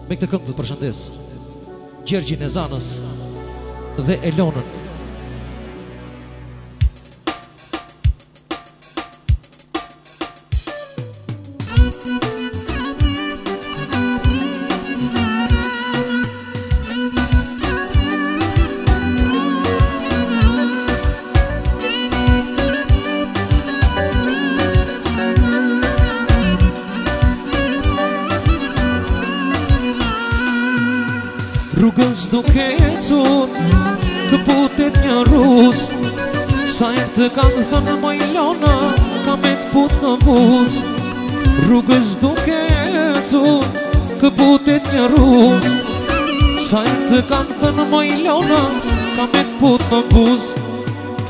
Me këtë këngë të përshëndes Gjergjin e Zanës dhe Elonën. Rrugës duke ecur, këputet një rruz, sa e të kanë thënë më Ilona, ka me të put në buz. Rrugës duke ecur, këputet një rruz, sa e të kanë thënë më Ilona, ka me të put në buz.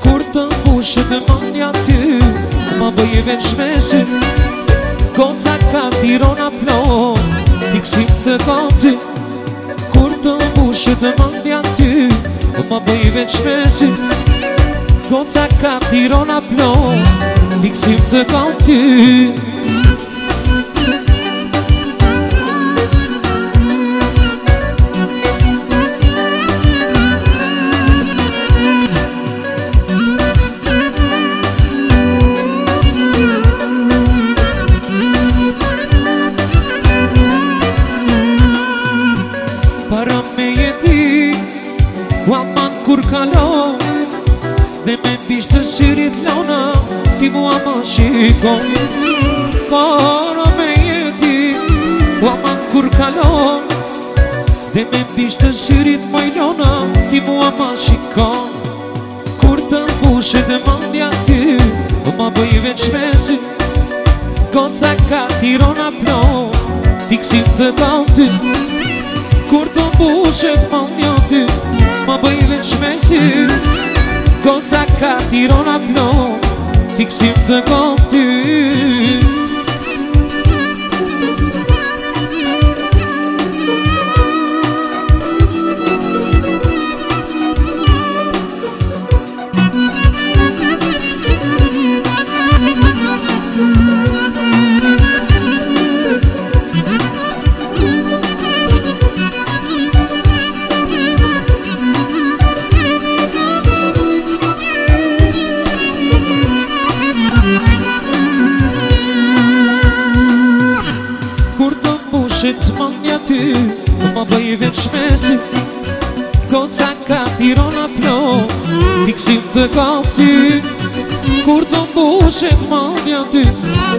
Kur të mbushet e mandja ty, ma bëj veç mesi, goca ka tirona plon, fiksim të kam ty. Kur të mbushet e mandja ty, ma bëj veç mesi, goca ka tirona plon, fiksim të kam ty. Para me jeti, Guaman kur kalo, dhe me pishtë shirit lona, ti mua më shikon. Para me jeti, Guaman kur kalo, dhe me pishtë shirit më lona, ti mua më shikon. Kur të mbushet e mandja ty, ma bëj veç mesi, goca ka tirona plon, fiksim të kam ty. Kur të mbushet mandja ty, ma bëj veç mesi, goca ka tirona plon, fiksim të kam ty. Mbushet mandja ty, ma bëj veç mesi, goca ka tirona plon, fiksim të kam ty. Kur të mbushet mandja ty,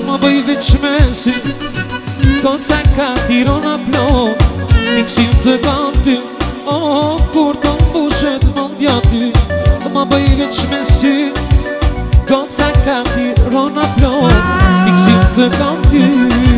ma bëj veç mesi, goca ka tirona plon, fiksim të kam ty. Oh, kur të mbushet mandja ty, ma bëj veç mesi, goca ka tirona plon, fiksim të kam ty.